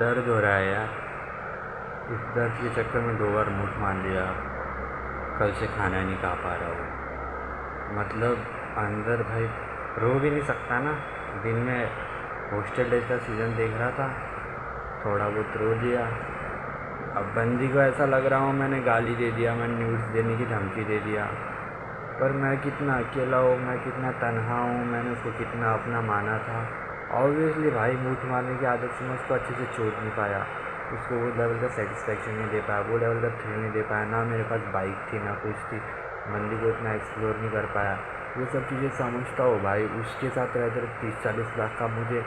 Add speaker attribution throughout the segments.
Speaker 1: दर्द हो रहा है यार। इस दर्द के चक्कर में 2 बार मूड मान लिया। कल से खाना नहीं खा पा रहा हूँ। मतलब अंदर भाई रो भी नहीं सकता ना। दिन में हॉस्टल डेज का सीज़न देख रहा था, थोड़ा बहुत रो लिया। अब बंदी को ऐसा लग रहा हूँ मैंने गाली दे दिया, मैंने न्यूज़ देने की धमकी दे दिया। पर मैं कितना अकेला हूँ, मैं कितना तन्हा हूँ, मैंने उसको कितना अपना माना था। ऑब्वियसली भाई मूठ मारने की आदत से मैं उसको अच्छे से छोड़ नहीं पाया, उसको वो लेवल का सेटिस्फेक्शन नहीं दे पाया, वो लेवल का थ्रिल नहीं दे पाया। ना मेरे पास बाइक थी ना कुछ थी, बंदी को इतना एक्सप्लोर नहीं कर पाया। ये सब चीज़ें समझता हूँ भाई। उसके साथ रहते 30-40 लाख का मुझे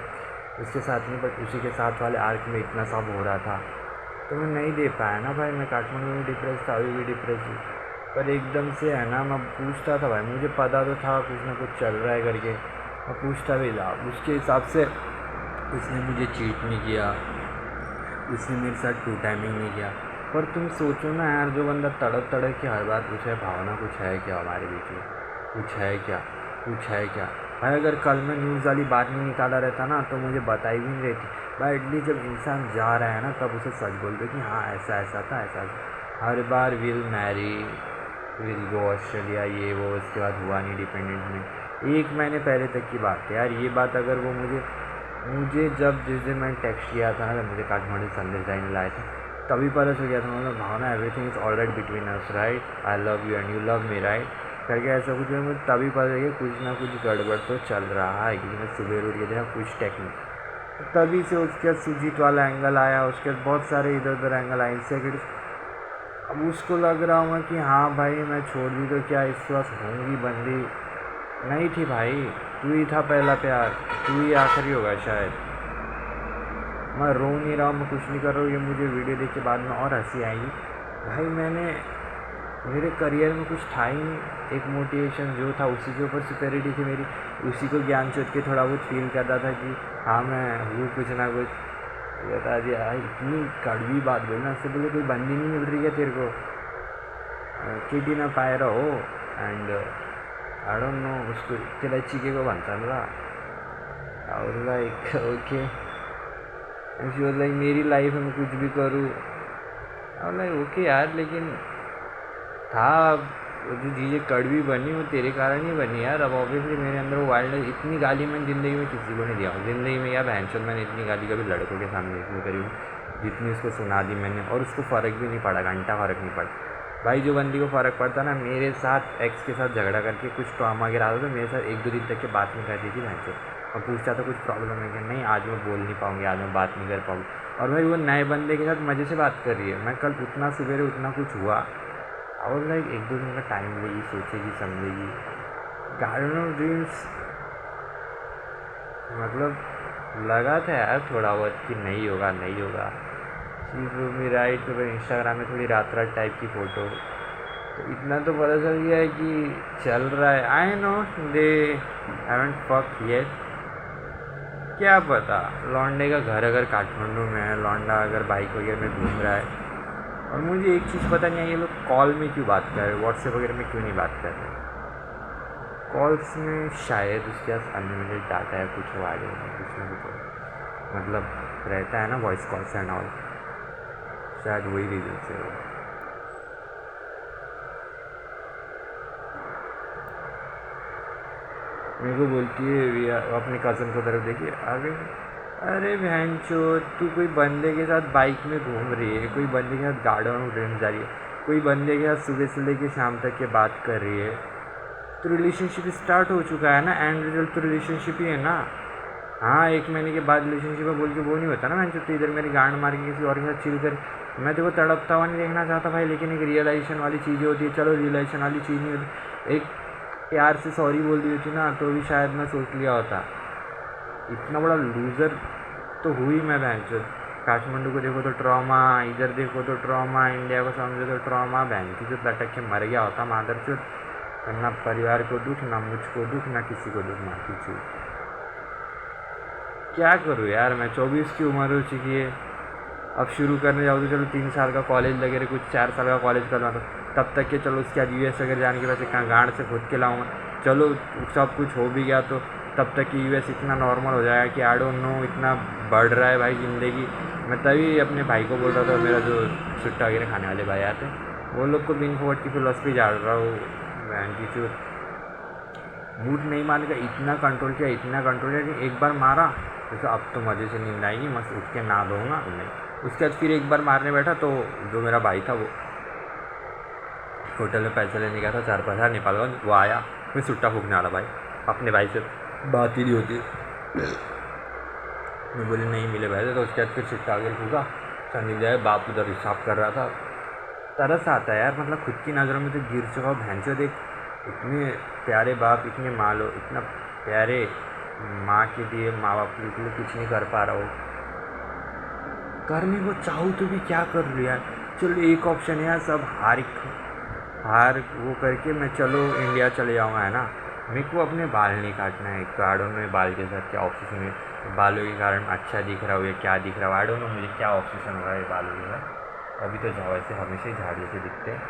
Speaker 1: उसके साथ नहीं, बट उसी के साथ वाले आर्क में इतना सब हो रहा था तो मैं नहीं दे पाया ना भाई। मैं काठमांडू में डिप्रेस था, अभी भी डिप्रेस हूँ। पर एकदम से है ना, मैं पूछता था भाई, मुझे पता तो था कुछ ना कुछ चल रहा है करके, मैं पूछता भी था। उसके हिसाब से उसने मुझे चीट नहीं किया, उसने मेरे साथ टू टाइमिंग नहीं किया। पर तुम सोचो ना यार, जो बंदा तड़प तड़प के हर बात पूछे, भावना कुछ है क्या हमारे बीच में, कुछ है क्या, कुछ है क्या भाई। अगर कल मैं न्यूज़ वाली बात नहीं निकाला रहता ना तो मुझे बताई भी नहीं रहती भाई। एटलीस्ट जब इंसान जा रहा है ना तब उसे सच बोल दो कि हाँ ऐसा ऐसा था, ऐसा था। हर बार will marry, will go Australia, ये वो, उसके बाद हुआ नहीं डिपेंडेंट में। 1 महीने पहले तक की बात है यार ये बात। अगर वो मुझे जब जिस दिन मैंने टेक्स्ट किया था ना, जब मुझे काठमांडू संदेश जाने लाए थे, तभी पता चल गया था। मतलब Bhavna, everything is alright between us right, I love you and you love me right करके ऐसा कुछ मुझे तभी पता चल गया कुछ ना कुछ गड़बड़ तो चल रहा है। क्योंकि मैं सुबह उठ के देखा कुछ टेक्निक, तभी से उसके बाद सुजीत वाला एंगल आया, उसके बाद बहुत सारे इधर उधर एंगल आए इंसेक्यूरिटी। अब उसको लग रहा हूँ कि हाँ भाई मैं छोड़ दी तो क्या इसके पास होंगी बंदी। नहीं थी भाई, तू ही था पहला प्यार, तू ही आखिरी होगा शायद। मैं रो नहीं रहा हूँ, मैं कुछ नहीं कर रहा हूँ। ये मुझे वीडियो देख के बाद में और हंसी आएगी भाई। मेरे करियर में कुछ था ही नहीं। एक मोटिवेशन जो था उसी के ऊपर सुपेरिटी थी मेरी, उसी को ज्ञान चोट के थोड़ा बहुत फील करता था कि हाँ मैं हूँ कुछ ना कुछ। बता दिया इतनी कड़वी बात बोलना, उससे बोले कोई बंदी नहीं मिल रही है तेरे को, केटी ना पाए रहो एंड आई डोंट नो उसको तेरा चीके को बनता रहा। और लाइक ओके, लाइक मेरी लाइफ में कुछ भी करूँ और लाइक ओके यार। लेकिन था वो जो चीज़ें कड़वी बनी वो तेरे कारण ही बनी यार। अब ऑब्वियसली मेरे अंदर वो वाइल्ड, इतनी गाली मैंने ज़िंदगी में किसी को नहीं दिया हूँ ज़िंदगी में यार। बहनचोद मैंने इतनी गाली कभी लड़कों के सामने इसलिए करी जितनी उसको सुना दी मैंने, और उसको फ़र्क भी नहीं पड़ा, घंटा फ़र्क नहीं पड़ा भाई। जो बंदी को फ़र्क पड़ता ना, मेरे साथ एक्स के साथ झगड़ा करके कुछ ट्रॉमा गिरा था तो मेरे साथ 1-2 दिन तक के बात नहीं करती थी बहनचोद। और पूछता था कुछ प्रॉब्लम है क्या, नहीं आज मैं बोल नहीं पाऊँगी, आज मैं बात नहीं कर पाऊँगी। और भाई वो नए बंदे के साथ मज़े से बात कर रही है। मैं कल उतना सवेरे उतना कुछ हुआ और लाइक 1-2 दिन का टाइम लेगी, सोचेगी, समझेगी। गार्डन ऑफ ड्रीम्स मतलब लगा था यार थोड़ा बहुत कि नहीं होगा नहीं होगा। शी राइट तो इंस्टाग्राम में थोड़ी रात रात टाइप की फ़ोटो, तो इतना तो पता चल गया है कि चल रहा है। I know they haven't fuck yet, क्या पता लौंडे का घर अगर काठमांडू में है, लौंडा अगर बाइक वगैरह में घूम रहा है। और मुझे एक चीज़ पता नहीं है, ये लोग कॉल में क्यों बात कर रहे हैं, व्हाट्सएप वगैरह में क्यों नहीं बात कर रहे। कॉल्स में शायद उसके पास अनलिमिटेड डाटा है, कुछ वो आगे कुछ ना कुछ मतलब रहता है ना, वॉइस कॉल्स एंड ऑल, शायद वही रीज़न से हो। मेरे को बोलती है अपने कज़न को तरफ देखिए आगे, अरे बहन चो तू कोई बंदे के साथ बाइक में घूम रही है, कोई बंदे के साथ गार्डन में ड्रीम जा रही है, कोई बंदे के साथ सुबह से लेकर शाम तक के बात कर रही है, तो रिलेशनशिप स्टार्ट हो चुका है ना। एंड रिजल्ट तो रिलेशनशिप ही है ना। हाँ 1 महीने के बाद रिलेशनशिप में बोल के वो नहीं होता ना। मैं तो इधर मेरी गांड मार के किसी और के साथ चिल कर, मैं तो वो तड़पता हुआ नहीं देखना चाहता भाई। लेकिन एक रियलाइजेशन वाली चीज़ें होती है, चलो रियलाइजेशन वाली चीज़ नहीं होती, एक प्यार से सॉरी बोल दी होती ना तो भी शायद मैं सोच लिया होता। इतना बड़ा लूज़र तो हुई मैं बहन। काठमांडू को देखो तो ट्रॉमा, इधर देखो तो ट्रॉमा, इंडिया को समझो तो ट्रॉमा, बहन की जो लटक के मर गया होता मादरचोद। ना परिवार को दुख, ना मुझको दुख, ना किसी को दुख, माफी चूक। क्या करूँ यार, मैं 24 की उम्र हो चुकी है। अब शुरू करने जाओ तो चलो 3 साल का कॉलेज लगे रहे, कुछ 4 साल का कॉलेज करना, तो तब तक के चलो उसके बाद US अगर जाने के वैसे कहाँ गांड से खुद के लाऊँगा। चलो सब कुछ हो भी गया तो तब तक कि यूएस इतना नॉर्मल हो जाएगा कि आई डोंट नो इतना बढ़ रहा है भाई ज़िंदगी। मैं तभी अपने भाई को बोल रहा था, मेरा जो सुट्टा वगैरह खाने वाले भाई आते हैं वो लोग को बिन फोर्ट की फिलोसफी झाड़ रहा हूँ। बहन की चूत मूड नहीं मानेगा, इतना कंट्रोल किया कि एक बार मारा तो अब तो मज़े से नींद आएगी, मस्त उठ के नहा धोऊँगा नहीं। उसके बाद फिर एक बार मारने बैठा तो जो मेरा भाई था वो होटल में पैसे लेने गया था 4-5 हज़ार निकाल का, वो आया, मैं सुट्टा फूकने वाला भाई, अपने भाई से बात ही नहीं होती। मैं बोले नहीं मिले पैसे, तो उसके बाद फिर सुट्टा आगे फूका। संदीप जाए बाप उधर हिसाब कर रहा था। तरस आता है यार, मतलब खुद की नज़रों में तो गिर चुका हो। भैंसो देख, इतने प्यारे बाप, इतने माँ लो, इतना प्यारे माँ के लिए, माँ बाप के लिए कुछ नहीं कर पा रहा हो। करने को चाहूँ तो भी क्या कर लिया। चलो एक ऑप्शन है यार, सब हार वो करके मैं चलो इंडिया चले जाऊँगा, है ना। मेरे को अपने बाल नहीं काटना है। गार्डन में बाल के साथ क्या ऑब्सेशन है, बालों के कारण अच्छा दिख रहा हो या क्या दिख रहा हो, आई डोंट नो मुझे क्या ऑब्सेशन हो रहा है बालों के साथ। अभी तो जाओ ऐसे हमेशा ही झाड़ जैसे दिखते हैं,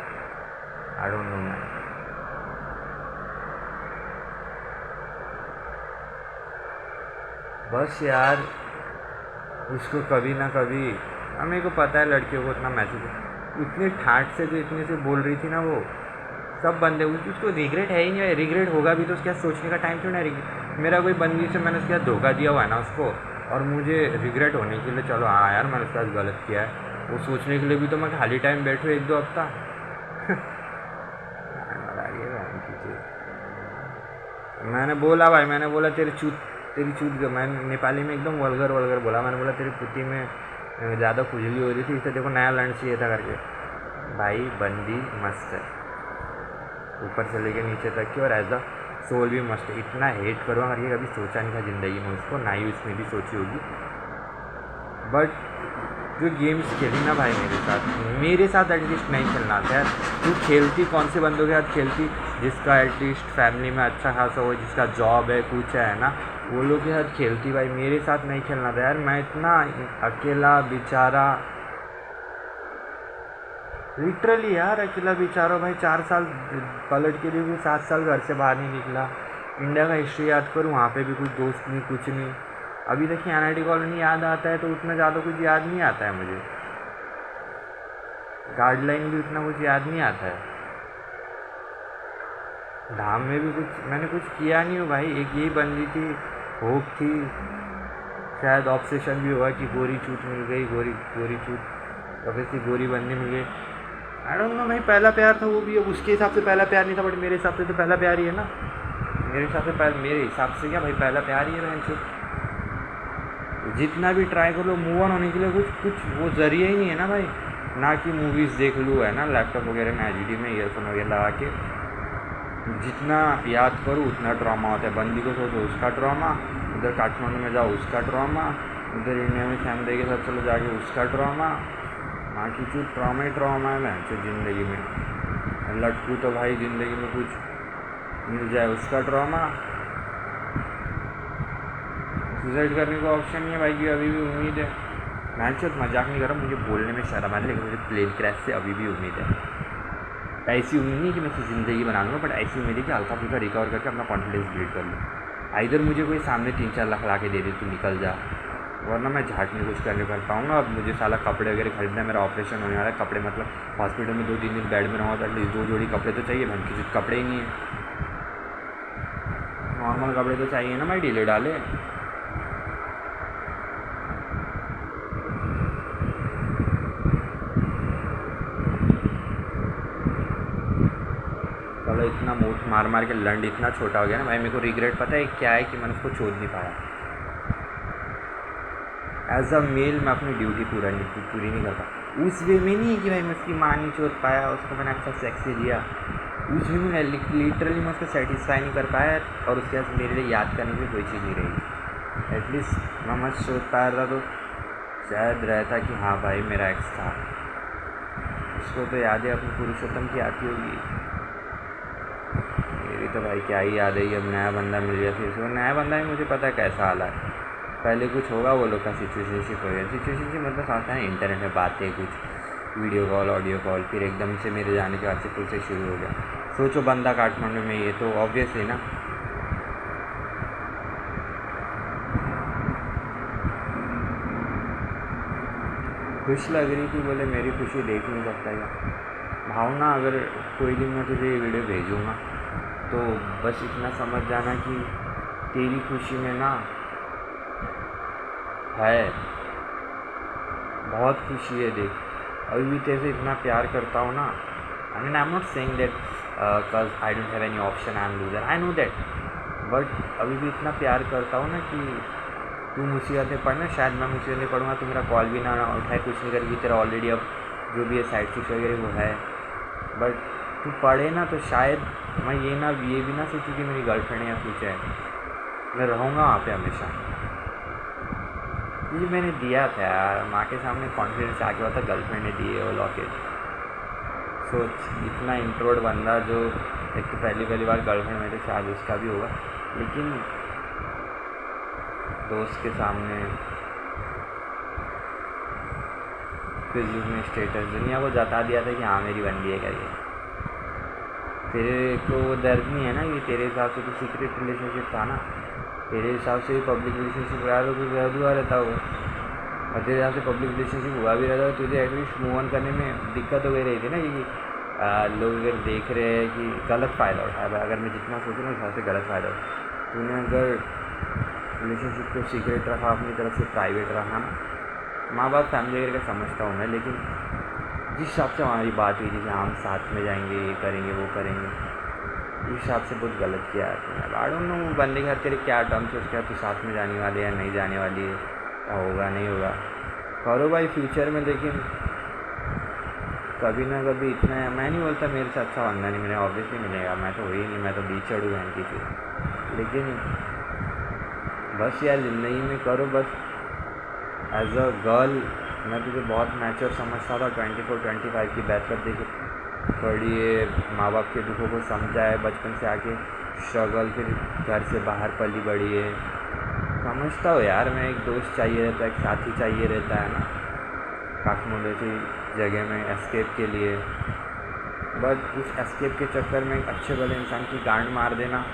Speaker 1: आई डोंट नो मैन। बस यार उसको कभी ना कभी, मेरे को पता है लड़कियों को इतना मैसेज, इतने ठाट से जो इतने से बोल रही थी ना वो सब बंदे, उसको रिग्रेट है ही नहीं। रिग्रेट होगा भी तो उसके सोचने का टाइम क्यों नहीं। मेरा कोई बंदी से मैंने उसके साथ धोखा दिया हुआ है ना उसको, और मुझे रिग्रेट होने के लिए चलो हाँ यार मैंने उसके साथ गलत किया है, वो सोचने के लिए भी तो मैं खाली टाइम बैठूँ 1-2 हफ्ता। मैंने बोला भाई, मैंने बोला तेरी चूत, मैंने नेपाली में एकदम वल्गर बोला। मैंने बोला तेरी पुती में ज़्यादा खुजली हो रही थी, इससे देखो नया लंच चाहिए था करके। भाई बंदी मस्त है, ऊपर से लेके नीचे तक की, और एज अ सोल भी मस्त है। इतना हेट करूँगा करके कभी सोचा नहीं था ज़िंदगी में उसको, ना ही उसने भी सोची होगी। बट जो गेम्स खेली ना भाई मेरे साथ एटलीस्ट नहीं खेलना था यार। तू खेलती कौन से बंदों के साथ खेलती, जिसका एटलीस्ट फैमिली में अच्छा खासा हो, जिसका जॉब है कुछ है ना, वो लोग के साथ खेलती भाई। मेरे साथ नहीं खेलना था यार, मैं इतना अकेला बेचारा, लिटरली यार अकेला बेचारा भाई। 4 साल पलट के लिए भी 7 साल घर से बाहर नहीं निकला। इंडिया का हिस्ट्री याद करूँ, वहाँ पे भी कुछ दोस्त नहीं, कुछ नहीं। अभी देखिए NIT कॉलोनी याद आता है तो उतना ज़्यादा कुछ याद नहीं आता है मुझे। गाइडलाइन भी उतना कुछ याद नहीं आता है। धाम में भी कुछ मैंने कुछ किया नहीं हो भाई। एक यही बंदी थी, होप थी, शायद ऑब्सेशन भी हुआ कि गोरी चूत मिल गई, गोरी चूत, कभी सी गोरी बंदी मिल गई। आई डोंट नो भाई, पहला प्यार था वो भी, अब उसके हिसाब से पहला प्यार नहीं था, बट मेरे हिसाब से तो पहला प्यार ही है ना। मेरे हिसाब से क्या भाई, पहला प्यार ही है भाई। जितना भी ट्राई कर लो मूव ऑन होने के लिए कुछ वो ज़रिया ही नहीं है ना भाई। ना कि मूवीज़ देख लूँ, है ना, लैपटॉप वगैरह में HD में ईयरफोन वगैरह लगा के जितना याद करूँ उतना ट्रॉमा होता है। बंदी को सोचो उसका ट्रॉमा, उधर काठमांडू में जाओ उसका ट्रॉमा, उधर इंडिया में फैमिली के साथ चलो जाके उसका ट्रॉमा। माँ की चीज़ ट्रॉमा ही ट्रॉमा है मैं ज़िंदगी में। लटकू तो भाई ज़िंदगी में कुछ मिल जाए उसका ट्रॉमा। सुसाइड करने का ऑप्शन नहीं है भाई की अभी भी उम्मीद है। मैं सिर्फ मजाक नहीं कर रहा, मुझे बोलने में शर्म आ रही है, लेकिन मुझे प्लेन क्रैश से अभी भी उम्मीद है। ऐसी उम्मीद नहीं कि मैं ज़िंदगी बना लूँगा, बट ऐसी उम्मीद है कि हल्का फुल्का रिकवर करके अपना कॉन्फिडेंस बिल्ड कर लूँ। इधर मुझे कोई सामने 3-4 लाख ला के दे दे, तू निकल जा, वरना मैं झाटने कुछ करने कर पाऊँगा। अब मुझे साला कपड़े वगैरह खरीदना है, मेरा ऑपरेशन होने वाला है। कपड़े मतलब हॉस्पिटल में 2-3 दिन बेड में रहूँगा तो एटलीस्ट 2 जोड़ी कपड़े तो चाहिए। भन की कपड़े ही नहीं है, नॉर्मल कपड़े तो चाहिए ना भाई, ढीले डाले। चलो इतना मूठ मार के लंड इतना छोटा हो गया ना भाई। मेरे को रिग्रेट पता है क्या है, कि मैंने उसको छोड़ नहीं पाया। एज अ मेल मैं अपनी ड्यूटी पूरी नहीं कर पाया। उस वे में नहीं है कि भाई मैं उसकी माँ नहीं छोड़ पाया, उसको मैंने अच्छा सेक्स दिया, उस वे में लिटरली मैं उसको सेटिस्फाई नहीं कर पाया। और उसके बाद मेरे लिए याद करने की कोई चीज़ नहीं रही। एटलीस्ट मैं मत सोच पाया था तो शायद रहता कि हाँ भाई मेरा एक्स था। उसको तो यादें अपनी पुरुषोत्तम की आती होगी, मेरी तो भाई क्या ही याद है। अब नया बंदा मिल गया, फिर से नया बंदा ही मुझे पता है कैसा हाल है। पहले कुछ होगा वो लोग का सिचुएशनशिप हो गया। सिचुएशनशिप मतलब आता है इंटरनेट में बातें, कुछ वीडियो कॉल, ऑडियो कॉल, फिर एकदम से मेरे जाने के बाद से फिर से शुरू हो गया। सोचो बंदा काठमांडू में, ये तो ऑब्वियसली ना खुश लग रही थी, बोले मेरी खुशी देख नहीं सकता क्या। भावना, अगर कोई दिन मैं तुझे ये वीडियो भेजूँगा तो बस इतना समझ जाना कि तेरी खुशी में ना है, बहुत खुशी है। देख, अभी भी तेरे से इतना प्यार करता हूँ ना। I mean I am not saying that because I don't have any option, I am loser, I know that, but अभी भी इतना प्यार करता हूँ ना कि तू मुसीबत में पढ़ना, शायद मैं मुसीबत में पढ़ूँगा, तू मेरा कॉल भी ना उठाए, कुछ नहीं करेगी, तेरा ऑलरेडी अब जो भी है साइड चिक्स वगैरह वो है, बट तू पढ़े ना तो शायद मैं ये भी ना सोचूँ कि मेरी गर्लफ्रेंड या कुछ है, मैं रहूँगा वहाँ पे हमेशा। ये मैंने दिया था यार, माँ के सामने कॉन्फिडेंस से आके हुआ था, गर्लफ्रेंड ने दिए वो लॉकेट। सोच, इतना इंट्रोवर्ट बंदा जो एक तो पहली बार गर्लफ्रेंड मेरे, शायद उसका भी होगा, लेकिन दोस्त के सामने फेसबुक में स्टेटस दुनिया को जता दिया था कि हाँ मेरी बंदी है करके। तेरे को दर्द नहीं है ना कि तेरे हिसाब से तो सीक्रेट रिलेशनशिप था ना, तेरे हिसाब से पब्लिक रिलेशनशिप रहा तो कुछ हुआ रहता होगा, और तेरे हिसाब से पब्लिक रिलेशनशिप हुआ भी रहता है, तुझे एटलीस्ट मूव ऑन करने में दिक्कत हो गई रही थी ना कि लोग अगर देख रहे हैं कि गलत फ़ायदा उठाया। अगर मैं जितना सोचूँ ना उस हिसाब से गलत फ़ायदा उठाया तूने। अगर रिलेशनशिप को सीक्रेट रखा, अपनी तरफ से प्राइवेट रखा ना, माँ बाप फैमिली वगैरह का समझता हूँ मैं, लेकिन जिस हिसाब से हमारी बात हुई थी कि हम साथ में जाएंगे, ये करेंगे वो करेंगे, उस हिसाब से बहुत गलत किया है तुमने। आई डोंट नो बंदे के साथ तेरे क्या टर्म्स है, उसके बाद तू साथ में जाने वाले या नहीं जाने वाली है, क्या होगा नहीं होगा, करो भाई फ्यूचर में, लेकिन कभी ना कभी इतना है। मैं नहीं बोलता मेरे से अच्छा बंदा नहीं मिलेगा, ऑब्वियसली मिलेगा, मैं तो वही नहीं, मैं तो बीच चढ़ू बहन की थी, लेकिन बस यार ज़िंदगी में करो बस। एज अ गर्ल मैं तुझे बहुत मैच्योर समझता था, 24-25 की बैचलर देखे पढ़ी है, माँ बाप के दुखों को समझा है, बचपन से आके स्ट्रगल, फिर घर से बाहर पली बड़ी है, समझता हो यार। मैं एक दोस्त चाहिए रहता है, एक साथी चाहिए रहता है ना, काठमांडू जैसी जगह में एस्केप के लिए, बट उस एस्केप के चक्कर में एक अच्छे भले इंसान की गांड मार देना।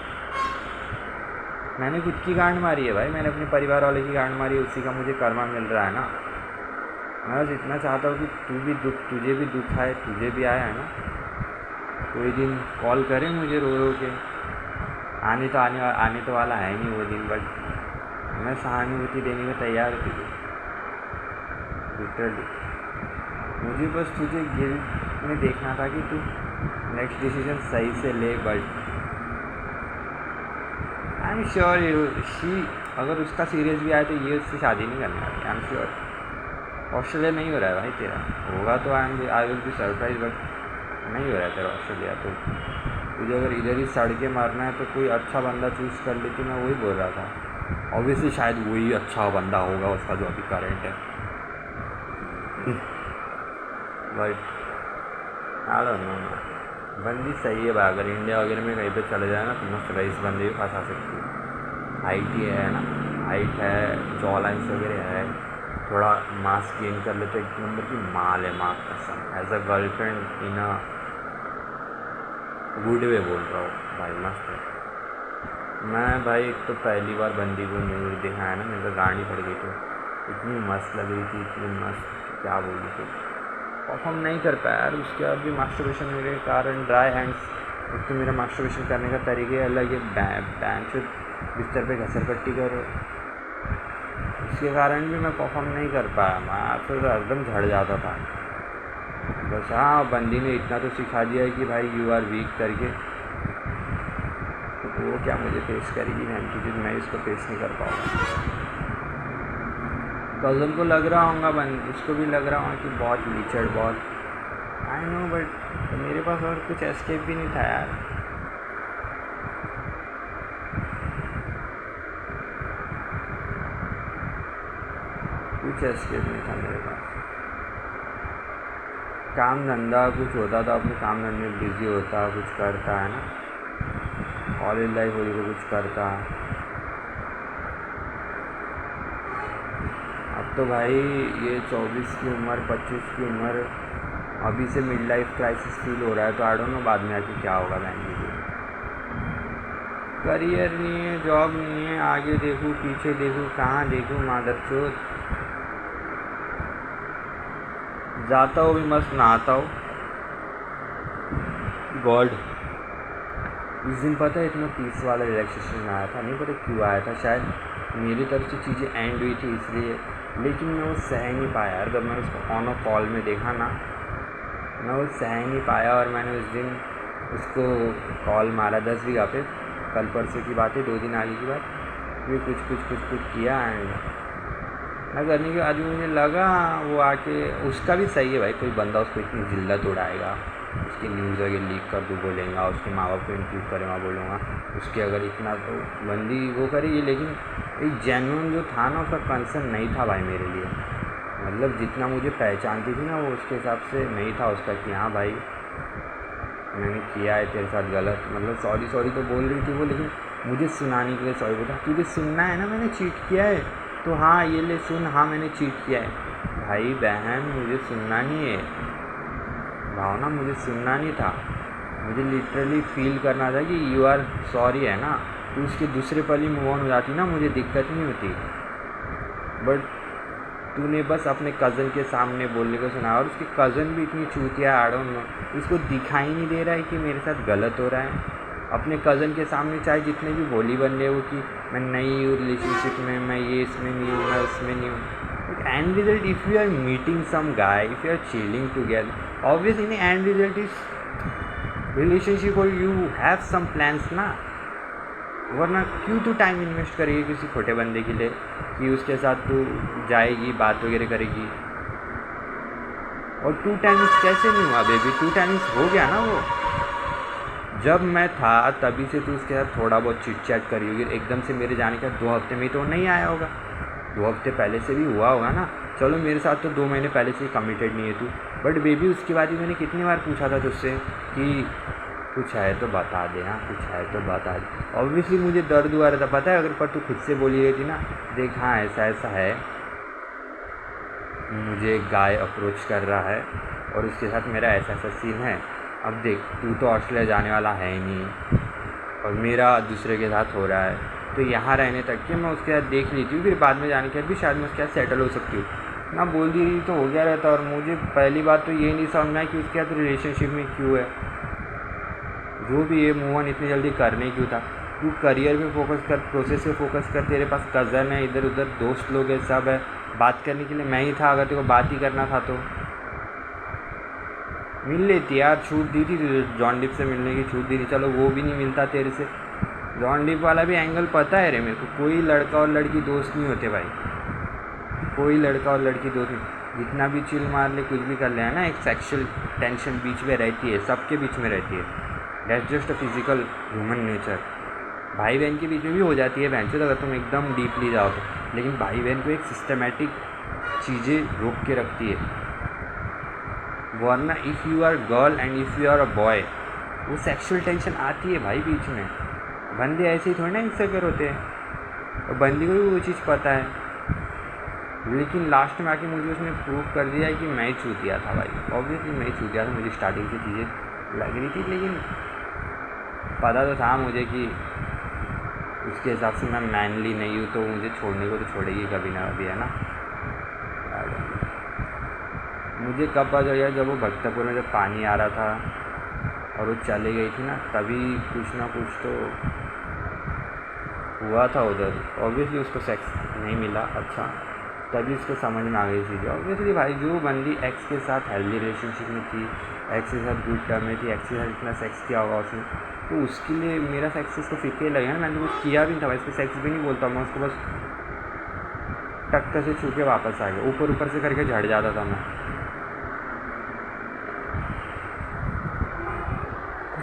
Speaker 1: मैंने खुद की गांड मारी है भाई, मैंने अपने परिवार वाले की गांड मारी है, उसी का मुझे कर्मा मिल रहा है ना। मैं बस इतना चाहता हूँ कि तुझे भी दुख आए, तुझे भी आया है ना, कोई दिन कॉल करें मुझे रो रो के। आने तो वाला है नहीं वो दिन, बट मैं सहानुभूति देने में तैयार हूँ तुझे, लिटरली। मुझे बस तुझे गिल्ट में देखना था कि तू नेक्स्ट डिसीजन सही से ले, but I am sure she, अगर उसका सीरियस भी आए तो ये उससे शादी नहीं करने वाली, आई एम श्योर। ऑस्ट्रेलिया नहीं हो रहा है भाई तेरा, होगा तो I will be surprise, but नहीं हो रहा है तेरा ऑस्ट्रेलिया। तो तुझे अगर इधर ही सड़ के मारना है तो कोई अच्छा बंदा चूज़ कर लेती, मैं वही बोल रहा था। ऑब्वियसली शायद वही अच्छा बंदा होगा उसका जो अभी करंट है, बट आई डोंट नो। बंदी सही है भाई, अगर इंडिया वगैरह में कहीं पे चले जाए ना तो मस्त रईस बंदी भी फंसा सकती है। हाइट ही है ना, हाइट है, जॉ लाइन्स वगैरह है, थोड़ा मास गेन कर लेते, एक नंबर की माल है, माँ कसम। As a girlfriend in a good way बोल रहा हूँ भाई, मस्त है। मैं भाई एक तो पहली बार बंदी को न्यूज़ देखा है ना, मेरे को गाड़ी पड़ गई थी, इतनी मस्त लग रही थी, इतनी मस्त, क्या बोली थी। परफॉर्म नहीं कर पाया यार, उसके बाद भी मास्टरबेशन मेरे कारण ड्राई हैंड्स। एक तो मेरा मास्टरबेशन करने का तरीके अलग है, बैंच बिस्तर पे घसरपट्टी करो, उसके कारण भी मैं परफॉर्म नहीं कर पाया, मैं फिर एकदम झड़ जाता था। बस हाँ, बंदी ने इतना तो सिखा दिया है कि भाई यू आर वीक करके, तो वो क्या मुझे पेश करेगी मैम, क्योंकि मैं इसको पेश नहीं कर पाऊँगा। कज़न को लग रहा होगा, उसको भी लग रहा होगा कि बहुत लीचड़, बहुत, आई नो, बट मेरे पास और कुछ एस्केप भी नहीं था यार। कुछ एस्केप नहीं था मेरे पास। काम धंधा कुछ होता था, अपने काम धंधे में बिजी होता, कुछ करता है ना, कॉलेज लाइफ होगी तो कुछ करता। अब तो भाई ये 24 की उम्र, 25 की उम्र, अभी से मिड लाइफ क्राइसिस फील हो रहा है, तो आई डोंट नो बाद में आके क्या होगा। बैंक की करियर नहीं है, जॉब नहीं है, आगे देखूँ पीछे देखूँ, कहाँ देखूँ, मादरचोद। जाता हूँ भी मस्त नहाता हूँ। गॉड, उस दिन पता है इतना पीस वाला रिलैक्सेशन आया था, नहीं पता क्यों आया था, शायद मेरी तरफ से चीज़ें एंड हुई थी इसलिए, लेकिन मैं वो सह नहीं पाया यार। जब मैंने उसको ऑन ऑफ कॉल में देखा ना, मैं वो सह नहीं पाया और मैंने उस दिन उसको कॉल मारा 10 बीघा पे। कल परसों की बात है, 2 दिन आगे की बात। फिर कुछ किया एंड मैं करने के बाद मुझे लगा वो आके, उसका भी सही है भाई, कोई बंदा उसको इतनी जिल्लत उड़ाएगा, उसकी न्यूज़ अगर लीक कर दूँ बोलेगा, उसके माँ बाप को इंक्लूड करेगा बोलूँगा, उसके अगर इतना तो बंदी वो करेगी। लेकिन एक जेन्युइन जो था ना, उसका कंसर्न नहीं था भाई मेरे लिए। मतलब जितना मुझे पहचानती थी ना वो, उसके हिसाब से नहीं था उसका कि हाँ भाई मैंने किया है तेरे साथ गलत। मतलब सॉरी तो बोल रही थी वो, लेकिन मुझे सुनाने के लिए सॉरी बोला। तुझे सुनना है ना मैंने चीट किया है, तो हाँ ये ले सुन, हाँ मैंने चीट किया है। भाई बहन मुझे सुनना नहीं है, भावना मुझे सुनना नहीं था, मुझे लिटरली फील करना था कि यू आर सॉरी है ना, तो उसके दूसरे पल ही मूव ऑन हो जाती ना, मुझे दिक्कत नहीं होती। बट तूने बस अपने कज़न के सामने बोलने को सुना, और उसके कज़न भी इतनी चूतिया, आई डोंट नो, उसको दिखाई नहीं दे रहा है कि मेरे साथ गलत हो रहा है। अपने कज़न के सामने चाहे जितने भी बोली बन रहे हो कि मैं नहीं हूँ रिलेशनशिप में, मैं ये इसमें नहीं हूँ, मैं उसमें नहीं हूँ। End result, if you are meeting some guy, if you are chilling together, obviously end result is relationship, और यू हैव सम प्लान्स ना। वरना क्यों तू टाइम इन्वेस्ट करेगी किसी छोटे बंदे के लिए कि उसके साथ तू जाएगी, बात वगैरह करेगी। और 2 टाइम्स कैसे नहीं हुआ बेबी, 2 टाइम्स हो गया ना वो। जब मैं था तभी से तू उसके साथ थोड़ा बहुत चिट चैट करी होगी, एकदम से मेरे जाने का 2 हफ्ते में तो नहीं आया होगा, 2 हफ्ते पहले से भी हुआ होगा ना। चलो मेरे साथ तो 2 महीने पहले से ही कमिटेड नहीं है तू, बट बेबी उसके बाद ही मैंने कितनी बार पूछा था तुझसे कि कुछ है तो बता दे, हाँ कुछ है तो बता दे। ऑब्वियसली मुझे दर्द हुआ रहता, पता है, अगर पर तू खुद से बोली रही थी ना, देख हाँ ऐसा है, मुझे एक गाय अप्रोच कर रहा है और उसके साथ मेरा ऐसा सीन है। अब देख तू तो ऑस्ट्रेलिया जाने वाला है ही नहीं, और मेरा दूसरे के साथ हो रहा है, तो यहाँ रहने तक कि मैं उसके साथ देख लीती हूँ, फिर बाद में जाने के बाद भी शायद मैं उसके साथ सेटल हो सकती हूँ ना। बोल दी रही तो हो गया रहता। और मुझे पहली बात तो ये नहीं समझ में आया कि उसके साथ रिलेशनशिप में क्यों है, जो भी ये मूव ऑन इतनी जल्दी करने क्यों था। तू करियर में फोकस कर, प्रोसेस पे फोकस कर, तेरे पास कज़न है, इधर उधर दोस्त लोग है, सब है, बात करने के लिए मैं ही था। अगर तेरे को बात ही करना था तो मिल लेती यार, छूट दी थी जॉन डिप से मिलने की, छूट दी थी, चलो वो भी नहीं मिलता तेरे से। जॉन डिप वाला भी एंगल पता है रे मेरे को, कोई लड़का और लड़की दोस्त नहीं होते भाई, कोई लड़का और लड़की दोस्त नहीं। जितना भी चिल मार ले, कुछ भी कर ले, है ना, एक सेक्शुअल टेंशन बीच में रहती है, सबके बीच में रहती है। That's just a physical human nature. भाई बहन के बीच में भी हो जाती है बहन, अगर तुम एकदम डीपली जाओ तो, लेकिन भाई बहन को एक सिस्टमेटिक चीज़ें रोक के रखती है। वरना if you are girl and if you are a boy, वो सेक्सुअल टेंशन आती है भाई बीच में। बंदे ऐसे ही थोड़ी ना इनसेक्योर होते हैं, और बंदी को भी वो चीज़ पता है। लेकिन लास्ट में आके मुझे उसने प्रूव कर दिया है कि मैं ही चूतिया था भाई। ऑब्वियसली मैं ही चूतिया था, मुझे स्टार्टिंग से चीज़ें लग रही थी, लेकिन पता तो था मुझे कि उसके हिसाब से मैं मैनली नहीं हूँ, तो मुझे छोड़ने को तो छोड़ेगी कभी ना कभी, है ना। मुझे कब पता चला, जब वो भक्तपुर में जब पानी आ रहा था और वो चली गई थी ना, तभी कुछ ना कुछ तो हुआ था उधर। ऑब्वियसली उसको सेक्स नहीं मिला अच्छा, तभी उसको समझ में आ गई चीज़। ऑब्वियसली भाई जो बंदी एक्स के साथ हेल्दी रिलेशनशिप में थी, एक्स के साथ गुड टर्म में थी, एक्स के साथ इतना सेक्स किया होगा उसने, तो उसके लिए मेरा सेक्स उसको फीके लगे ना। मैंने तो कुछ किया भी नहीं था भाई, इसको सेक्स भी नहीं बोलता मैं उसको, बस टक्कर से छू के वापस आ गया, ऊपर से करके झड़ जाता था मैं।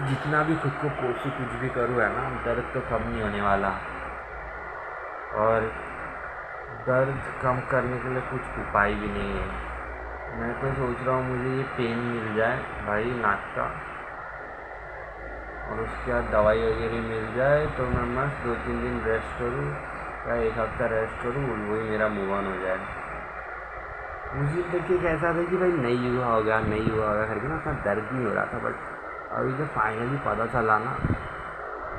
Speaker 1: जितना भी खुद को कोशिश कुछ भी करूँ है ना, दर्द तो कम नहीं होने वाला। और दर्द कम करने के लिए कुछ उपाय भी नहीं है। मैं तो सोच रहा हूँ मुझे ये पेन मिल जाए भाई नाक का, और उसके बाद दवाई वगैरह मिल जाए तो मैं मस्त 2-3 दिन रेस्ट करूँ या 1 हफ्ता रेस्ट करूँ, वही मेरा मूव ऑन हो जाए। मुझे देखिए कैसा था कि भाई नहीं हुआ होगा करके ना, उतना दर्द नहीं हो रहा था। बट अभी जब फाइनली पता चला ना,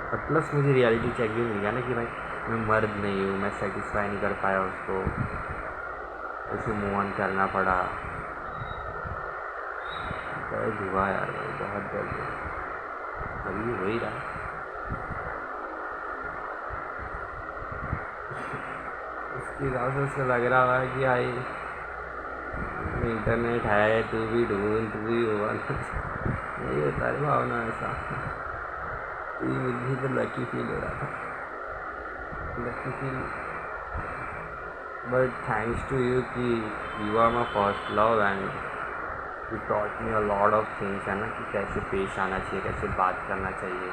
Speaker 1: और प्लस मुझे रियलिटी चेक भी मिल गया ना कि भाई मैं मर्द नहीं हूँ, मैं सेटिस्फाई नहीं कर पाया उसको, उसे मूव ऑन करना पड़ा। दर्द हुआ यार भाई, बहुत दर्द हुआ, अभी हो ही रहा है। उसके हिसाब से उसको लग रहा है कि भाई इंटरनेट है, तू भी ढूंढ, तू भी हुआ नहीं होता है भावना ऐसा। तू मिल भी तो लकी फील हो रहा था, lucky feel. But thanks to you कि you are my first love and you taught me a lot of things, है ना, कि कैसे पेश आना चाहिए, कैसे बात करना चाहिए,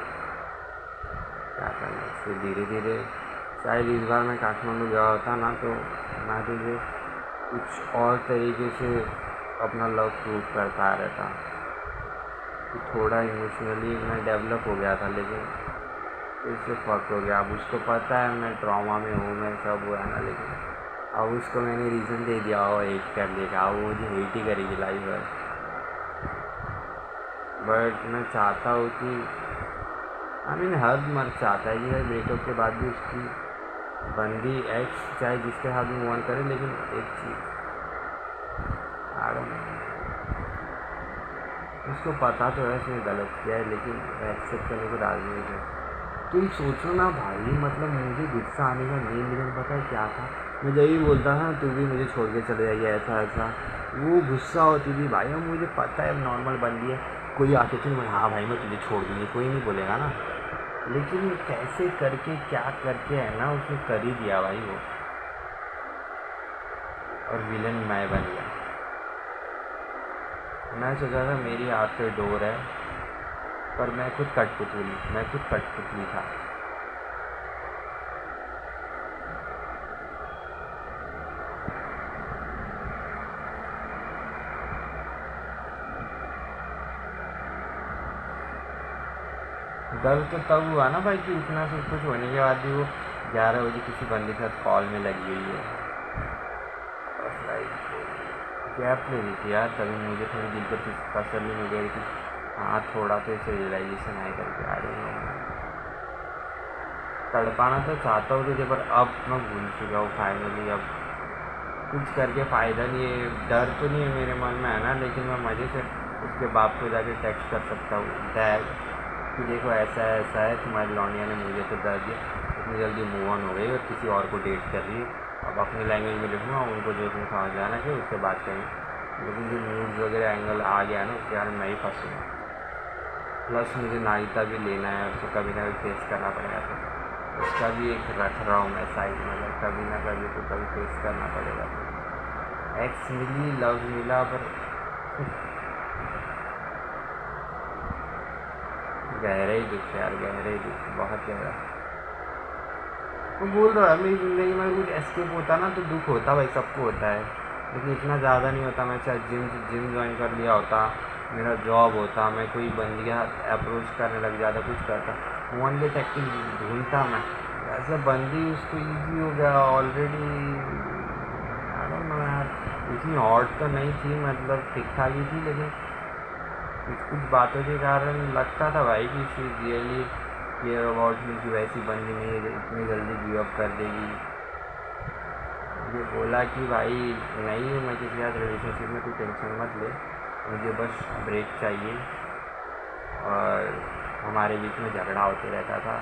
Speaker 1: क्या करना चाहिए। धीरे धीरे शायद इस बार मैं काठमांडू गया होता ना तो मैं तुझे कुछ और तरीके से अपना लव प्रूव कर पा रहता, कि थोड़ा इमोशनली मैं डेवलप हो गया था, लेकिन इससे फर्क हो गया। अब उसको पता है मैं ट्रॉमा में हूँ, मैं सब हुआ है ना, लेकिन अब उसको मैंने रीज़न दे दिया हो हेट करने का, वो मुझे हेट ही करेगी लाइफ भर। बट मैं चाहता हूँ कि हर मर्द चाहता है कि भाई ब्रेकअप के बाद भी उसकी बंदी एक्स चाहे जिसके हाथ में मूव करे, लेकिन एक चीज़ उसको पता तो है उसने गलत किया है, लेकिन एक्सेप्ट करने को राजी नहीं है। तुम सोचो ना भाई, मतलब मुझे गुस्सा आने का मेन रीज़न पता है क्या था? मैं जब भी बोलता था तू भी मुझे छोड़ के चले जाइए ऐसा ऐसा, वो गुस्सा होती थी भाई। अब मुझे पता है नॉर्मल बंदी है, कोई आके तो मैं हाँ भाई मैं तुझे छोड़ दूँगी, कोई नहीं बोलेगा ना, लेकिन कैसे करके क्या करके है ना उसने कर ही दिया भाई वो, और विलन मैं बन गया। मैं सोचा था मेरी हाथ पे डोर है, पर मैं खुद कठपुतली था। दर्द तो तब हुआ ना भाई कि इतना सब कुछ होने के बाद भी वो 11 बजे किसी बंदे के साथ कॉल में लगी हुई है, बस लाइक गैप ले रही थी यार। तभी मुझे थोड़ी दिल पर तसल्ली मिल गई थी, हाँ थोड़ा तो इसे रियलाइजेशन आए करके आ रही हूँ। तड़पाना तो चाहता हूँ तुझे, पर अब मैं भूल चुका हूँ फाइनली। अब कुछ करके फ़ायदा नहीं है, डर तो नहीं है मेरे मन में, है ना, लेकिन मैं मज़े से उसके बाप को जाके टेक्स्ट कर सकता हूँ, डैड कि देखो ऐसा है, तुम्हारी लौंडिया ने मुझे तो डर दिया, इतनी जल्दी मूव ऑन हो गई और किसी और को डेट कर रही है। अब अपनी लैंग्वेज में लिखूँगा, उनको जो उसमें समझ आना चाहिए उससे बात करेंगे, लेकिन जो न्यूज़ वगैरह एंगल आ गया ना उसके कारण मैं ही फंसूँगा। प्लस मुझे नायिका भी लेना है, उसको कभी ना कभी फेस करना पड़ेगा, तो उसका भी एक रख रहा हूँ मैं साइड में, अगर कभी ना कभी तो कभी फेस करना पड़ेगा। एक्स मिली, लव मिला, पर गहरा ही दुख यार, गहरा ही दुख, बहुत गहरा। वो बोल रहा है मेरी ज़िंदगी में कुछ एस्केप होता ना तो दुख होता भाई, सबको होता है, लेकिन इतना ज़्यादा नहीं होता। मैं चाहे जिम ज्वाइन कर लिया होता, मेरा जॉब होता, मैं कोई बंदी के हाथ अप्रोच करने लग जाता, कुछ करता, वन डे टैक्टिक ढूंढता मैं, ऐसे बंदी उसको ईजी हो गया ऑलरेडी। आई डोंट नो यार, इतनी हॉट तो नहीं थी, मतलब ठीक ठाक ही थी, लेकिन कुछ बातों के कारण लगता था भाई कि she really care about me, कि वैसी बंदी नहीं है इतनी जल्दी गिव अप कर देगी। मुझे बोला कि भाई नहीं हूँ मैं किसी साथ रिलेशनशिप में, तू टेंशन मत ले, मुझे बस ब्रेक चाहिए। और हमारे बीच में झगड़ा होते रहता था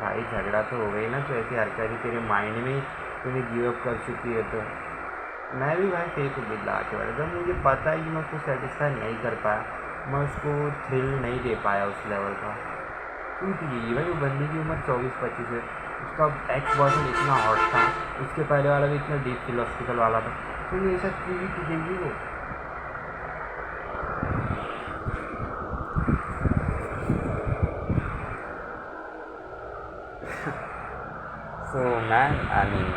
Speaker 1: भाई, झगड़ा तो हो गई ना, तो ऐसी हरकत तेरे माइंड में तूने गिव अप कर चुकी है, तो मैं भी भाई फेक उम्मीद लगा के बैठा। जब मुझे पता है कि मैं उसको सेटिस्फाई नहीं कर पाया, मैं उसको थ्रिल नहीं दे पाया उस लेवल का, टूट गई भाई। वो बंदी की उम्र 24-25 है, उसका एक्स बॉयफ्रेंड इतना हॉट था, उसके पहले वाला भी इतना डीप फिलोसफिकल वाला था, तो मेरे साथ क्यों भी टिकेगी वो? सो मैन आई मीन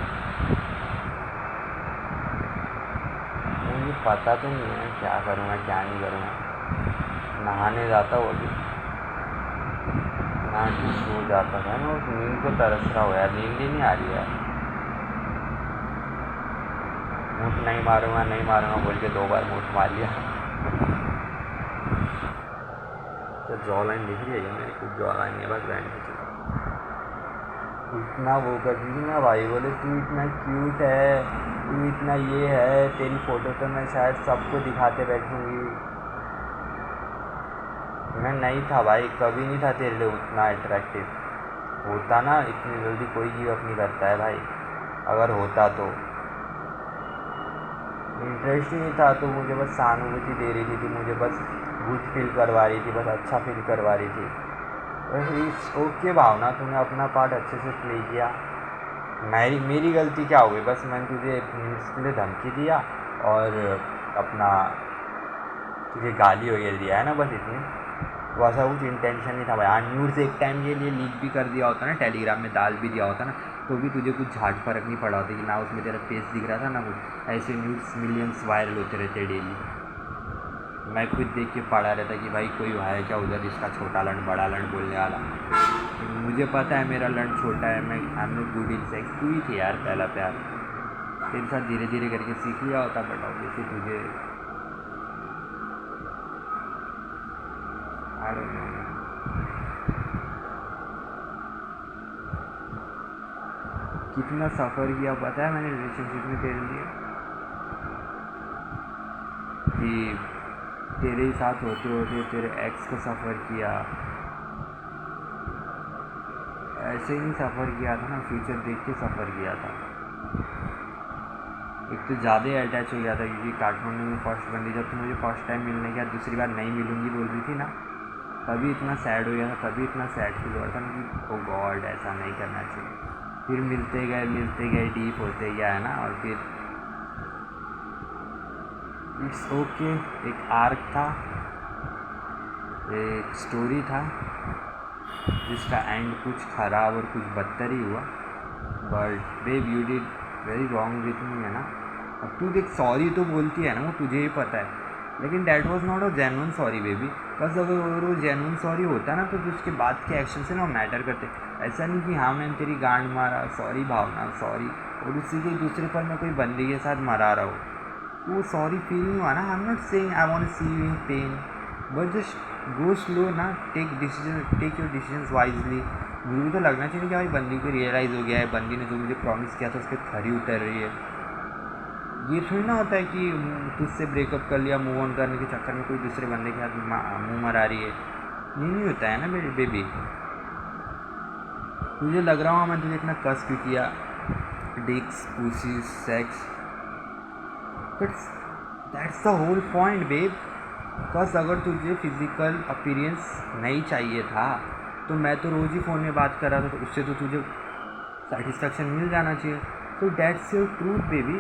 Speaker 1: मुझे पता तो नहीं है क्या करूँगा क्या नहीं करूँगा। नहाने जाता वो भी नहा के सो जाता था, मैं उस नींद को तरस रहा हो यार, नींद ही नहीं आ रही यार। मूठ नहीं मारूँगा बोल के 2 बार मूठ मार लिया। तो जॉ लाइन दिख रही है मेरे कुछ जॉ लाइन है, बस बैंड की इतना वो कर दी ना भाई, बोले तू इतना क्यूट है, तू इतना ये है, तेरी फ़ोटो तो मैं शायद सबको दिखाते बैठूँगी, मैं नहीं था भाई, कभी नहीं था तेरे लिए उतना अट्रैक्टिव। होता ना इतनी जल्दी कोई गिव अप नहीं करता है भाई, अगर होता तो इंटरेस्ट ही नहीं था। तो मुझे बस सहानुभूति दे रही थी, मुझे बस गुड फील करवा रही थी, बस अच्छा फील करवा रही थी। इट्स ओके भावना, तूने अपना पार्ट अच्छे से प्ले किया। मेरी गलती क्या हो गई? बस मैंने तुझे न्यूज़ के लिए धमकी दिया और अपना तुझे गाली वगैरह दिया है ना, बस इतनी। वैसा कुछ इंटेंशन नहीं था भाई। हाँ, न्यूज़ एक टाइम के लिए लीक भी कर दिया होता ना, टेलीग्राम में डाल भी दिया होता ना, तो भी तुझे कुछ झाट फर्क नहीं पड़ा होता कि ना उसमें तेरा फेस दिख रहा था ना कुछ। ऐसे न्यूज़ मिलियंस वायरल होते रहते डेली। मैं खुद देख के पढ़ा रहता कि भाई कोई है क्या उधर इसका छोटा लंड बड़ा लंड बोलने वाला। मुझे पता है मेरा लंड छोटा है, मैं आई am not good in sex. तू ही थी यार पहला प्यार, तेरे साथ धीरे धीरे करके सीख लिया होता, बट ऑब्वियसली तुझे आई डोंट नो। कितना सफ़र किया पता है मैंने रिलेशनशिप में तेरे लिए, कि तेरे ही साथ होते होते तेरे एक्स को सफ़र किया। ऐसे ही नहीं सफ़र किया था ना, फ्यूचर देख के सफ़र किया था। एक तो ज़्यादा ही अटैच हो गया था, क्योंकि काठमांडू में फर्स्ट बंदी जब तो मुझे फर्स्ट टाइम मिलने के बाद दूसरी बार नहीं मिलूँगी बोल रही थी ना, तभी इतना सैड हो गया था, तभी इतना सैड फील हुआ था ना कि ओ गॉड ऐसा नहीं करना चाहिए। फिर मिलते गए डीप होते गया है ना, और फिर इट्स ओके। एक आर्क था, एक स्टोरी था जिसका एंड कुछ ख़राब और कुछ बदतर ही हुआ, but babe you did very wrong with me, है ना। अब तू देख सॉरी तो बोलती है ना, वो तुझे ही पता है, लेकिन that was not a genuine sorry baby. बस अगर वो जेन्युइन सॉरी होता ना तो उसके बाद के एक्शन से ना मैटर करते। ऐसा नहीं कि हाँ मैंने तेरी गांड मारा, सॉरी भावना सॉरी, और उसी के दूसरे पर मैं कोई बंदी के साथ मरा रहा हूँ, वो सॉरी फील नहीं हुआ ना। I am not saying I want to see you in pain, but just go slow ना, टेक योर डिसीजंस वाइजली। मुझे तो लगना चाहिए कि भाई बंदी को रियलाइज़ हो गया है, बंदी ने जो मुझे प्रॉमिस किया था उस पर खरी उतर रही है। ये थोड़ी ना होता है कि तुझसे ब्रेकअप कर लिया, मूव ऑन करने के चक्कर में कोई दूसरे बंदे के साथ मुँह मरा रही है। ये नहीं होता है ना मेरी बेबी। मुझे लग रहा हूँ मैं तुझे इतना कस क्यों किया, dicks pussy sex, but that's the whole point babe. बस अगर तुझे फिज़िकल अपीयरेंस नहीं चाहिए था तो मैं तो रोज़ ही फ़ोन में बात कर रहा था, तो उससे तो तुझे सेटिस्फेक्शन मिल जाना चाहिए। तो दैट्स योर ट्रूथ बेबी,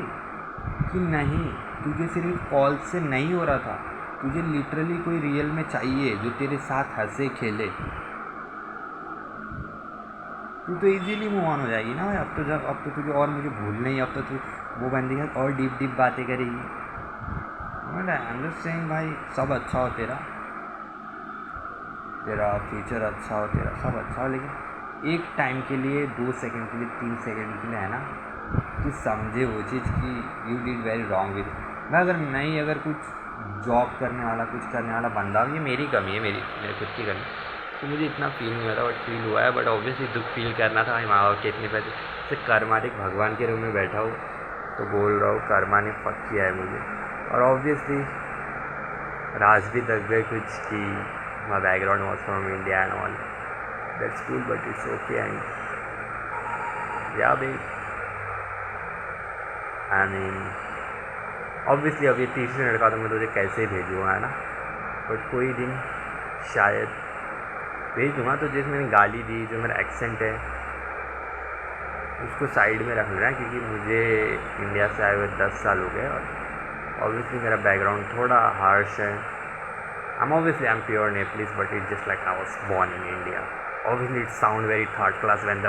Speaker 1: कि नहीं तुझे सिर्फ कॉल से नहीं हो रहा था, तुझे लिटरली कोई रियल में चाहिए जो तेरे साथ हंसे खेले। तू तो इजीली मूव ऑन हो जाएगी ना भाई। अब तो तुझे और मुझे भूलना ही, अब तो तू वो बंदी के साथ और डीप बातें करेगी। But I am just saying भाई, सब अच्छा हो तेरा फ्यूचर अच्छा हो, तेरा सब अच्छा हो, लेकिन एक टाइम के लिए 2 सेकंड के लिए 3 सेकंड के लिए है ना, तू समझे वो चीज़ कि you did very wrong with. मैं अगर कुछ जॉब करने वाला कुछ करने वाला बंदा, ये मेरी कमी है, मेरे खुद की कमी, तो मुझे इतना फील नहीं होता, बट फील हुआ है। बट ऑब्वियसली दुख फील करना था, माँ बाप के इतने पैसे से कर्मा देख, भगवान के रूम में बैठा हूँ तो बोल रहा हूँ कर्मा ने फक किया है मुझे। और ऑब्वियसली राज भी तक गए कुछ कि my background was from India and all, that's cool, but it's okay. And या भाई आई मीन ऑब्वियसली अब ये तीसरी लड़का तो मैं तुझे कैसे ही भेजूँगा, है ना, बट कोई दिन शायद भेज दूँगा। तो जिस मैंने गाली दी, जो मेरा एक्सेंट है उसको साइड में रख लेना, क्योंकि मुझे इंडिया से आए हुए 10 साल हो गए, और ऑब्वियसली मेरा बैकग्राउंड थोड़ा हार्श है। I am pure Nepalese, but it's just like I was born in India. Obviously it sound very third class when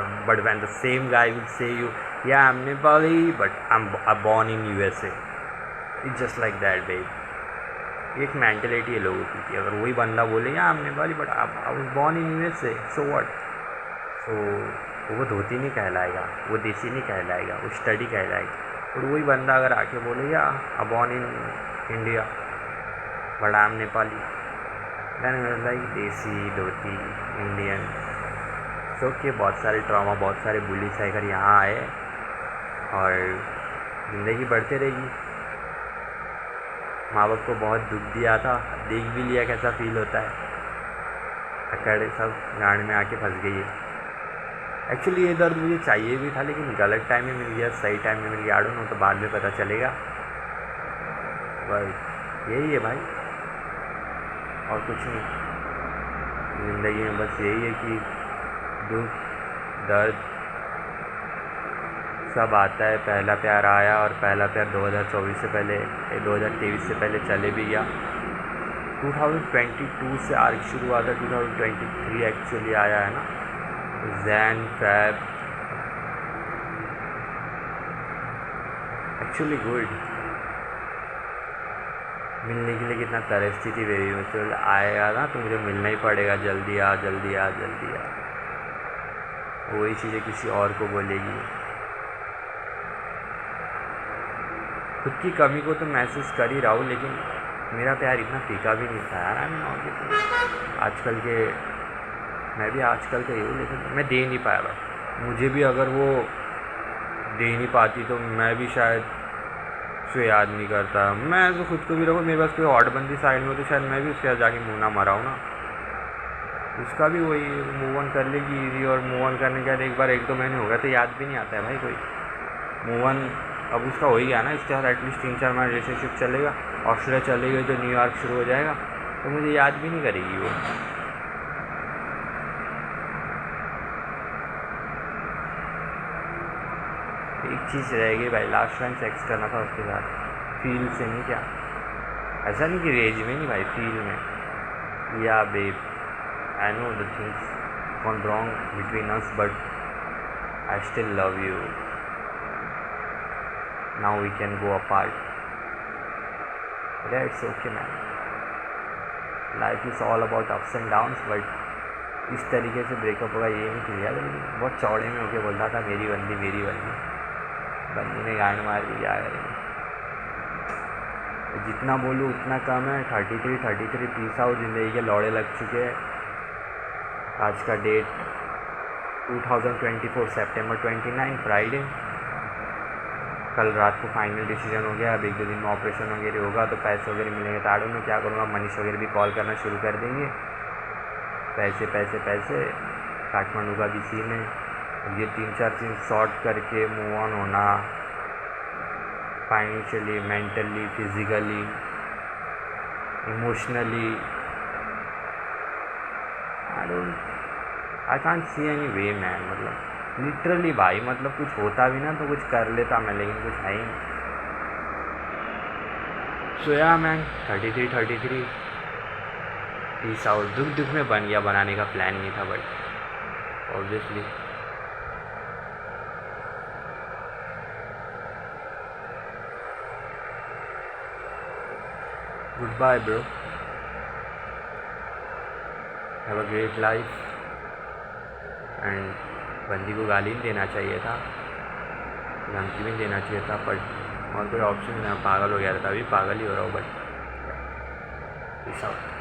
Speaker 1: the same guy will say you, yeah I'm Nepali but I'm born in USA. It's just like that babe. एक mentality है लोगों की कि अगर वही बंदा बोले या I'm Nepali but I was born in USA, so what? So वो धोती नहीं कहलाएगा, वो देसी नहीं कहलाएगा, वो स्टडी कहलाएगा। और वही बंदा अगर आके बोले या I'm born in India but I'm Nepali, then I was like देसी धोती इंडियन। सो के बहुत सारे ट्रॉमा, बहुत सारे बुली सहकर यहाँ आए, और ज़िंदगी बढ़ते रहेगी। माँ बाप को बहुत दुख दिया था, देख भी लिया कैसा फील होता है, अकड़ सब गांड में आके फंस गई है। एक्चुअली ये दर्द मुझे चाहिए भी था, लेकिन गलत टाइम में मिल गया, सही टाइम में मिल गया। आड़ू तो बाद में पता चलेगा। बस यही है भाई, और कुछ नहीं ज़िंदगी में। बस यही है कि दुख दर्द सब आता है। पहला प्यार आया, और पहला प्यार 2024 से पहले 2023 से पहले चले भी गया। 2022 से आर्क शुरू हुआ था, 2023 एक्चुअली आया है ना, जैन फैब एक्चुअली गुड। मिलने के लिए कितना तरसती थी बेबी मुझसे, आएगा ना तो मुझे मिलना ही पड़ेगा, जल्दी आ जल्दी आ जल्दी आ। वही चीज़ें किसी और को बोलेगी। खुद की कमी को तो महसूस कर ही रहा हूँ, लेकिन मेरा प्यार इतना फीका भी नहीं था यार। आजकल के मैं भी आजकल का ही हूँ, लेकिन मैं दे नहीं पाया भाई। मुझे भी अगर वो दे नहीं पाती तो मैं भी शायद उसे याद नहीं करता। मैं तो खुद को भी रखूँ, मेरे पास कोई और बंदी साइड में तो शायद मैं भी उसके साथ जाके मुँह ना मराऊँ ना। उसका भी वही मूव ऑन कर लेगी ईजी, और मूव ऑन करने के बाद एक बार 1-2 महीने हो गए तो याद भी नहीं आता है भाई कोई। मूव ऑन अब उसका हो ही गया ना, इसके साथ एटलीस्ट 3-4 महीने रिलेशनशिप चलेगा, ऑस्ट्रेलिया चलेगा तो न्यूयॉर्क शुरू हो जाएगा, तो मुझे याद भी नहीं करेगी वो। एक चीज़ रहेगी भाई, लास्ट टाइम सेक्स करना था उसके साथ, फील से नहीं, क्या ऐसा नहीं कि रेज में नहीं भाई, फील में। या babe, I know the things gone wrong between us, but I still love you. Now we can go apart. It's okay man, life is all about ups and downs, but इस तरीके से breakup होगा ये नहीं clear. लेकिन बहुत चौड़े में होके बोलता था मेरी बंदी मेरी बंदी, बंदी ने गांड मार दी, क्या करेंगे। जितना बोलूँ उतना कम है। 33 पीस आउट, ज़िंदगी के लौड़े लग चुके हैं। आज का डेट 2024 सितंबर 29 फ्राइडे। कल रात को फाइनल डिसीजन हो गया। अब 1-2 दिन में ऑपरेशन वगैरह होगा तो पैसे वगैरह मिलेंगे। तो आड़ू में क्या करूँगा, मनीष वगैरह भी कॉल करना शुरू कर देंगे। पैसे पैसे पैसे, काठमांडू का भी सीन है। ये 3-4 चीज़ सॉर्ट करके मूव ऑन होना, financially, mentally, physically, emotionally. I can't see any way man, मतलब लिटरली भाई, मतलब कुछ होता भी ना तो कुछ कर लेता मैं, लेकिन कुछ है ही नहीं। So yeah man 33 peace out. दुख में बन गया, बनाने का प्लान नहीं था, but obviously goodbye bro, have a great life. And बंदी को गाली नहीं देना चाहिए था, धमकी भी देना चाहिए था, बट और कोई ऑप्शन नहीं, पागल हो गया था, अभी पागल ही हो रहा हूँ, बट पीस आउट।